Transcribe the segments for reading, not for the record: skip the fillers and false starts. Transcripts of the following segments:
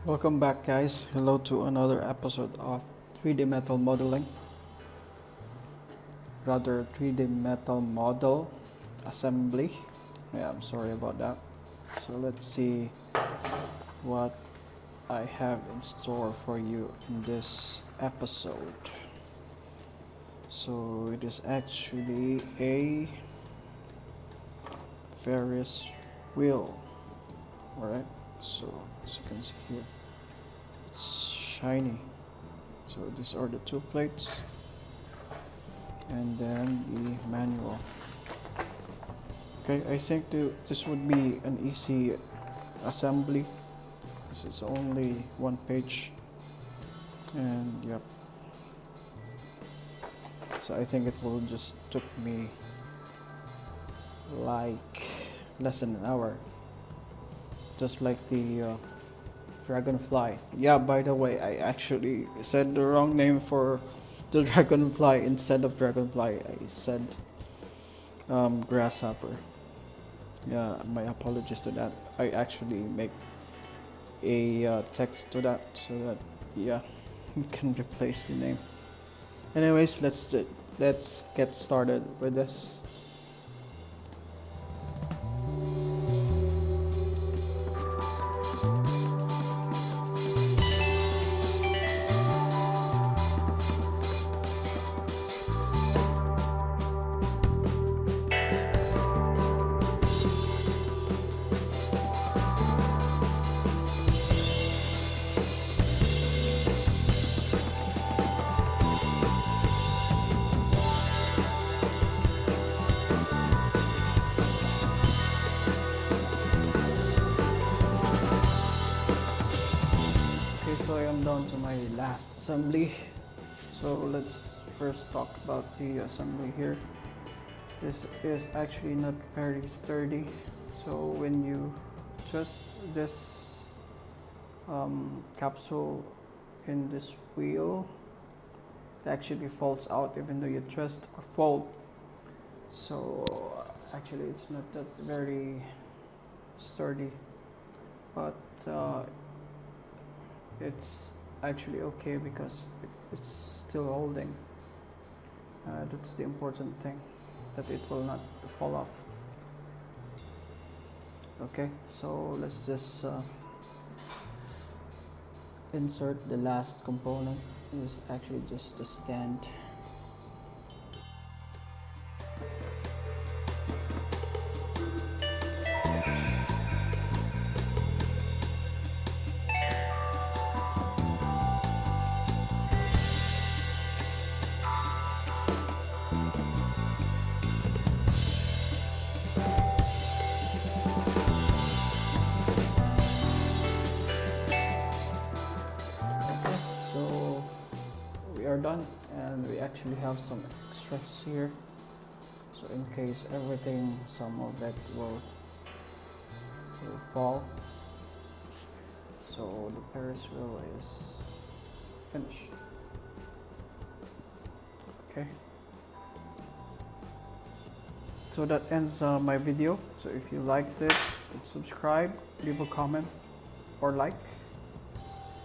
Welcome back, guys. Hello to another episode of 3D metal modeling, rather 3D metal model assembly. Yeah, I'm sorry about that. So let's see what I have in store for you in this episode. So it is actually a Ferris wheel. Alright, so as you can see here, it's shiny. So these are the two plates and then the manual. Okay, I think this would be an easy assembly. This is only one page, and yep. So I think it will just took me like less than an hour, just like the dragonfly. Yeah, by the way, I actually said the wrong name for the dragonfly. Instead of dragonfly, I said grasshopper. Yeah, my apologies to that. I actually make a text to that so that yeah, you can replace the name. Anyways, let's get started with this. So I am down to my last assembly. So let's first talk about the assembly here. This is actually not very sturdy. So when you twist this capsule in this wheel, it actually falls out even though you twist or fold. So actually it's not that very sturdy, but it's actually okay because it's still holding. That's the important thing, that it will not fall off. Okay, so let's just insert the last component. This is actually just the stand. We are done, and we actually have some extras here, so in case everything, some of that will fall. So the Ferris wheel is finished. Okay, so that ends my video. So if you liked it, subscribe, leave a comment or like,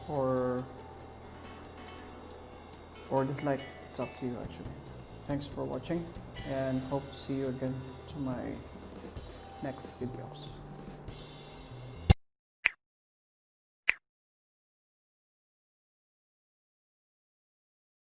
or dislike. It's up to you actually. Thanks for watching, and hope to see you again to my next videos.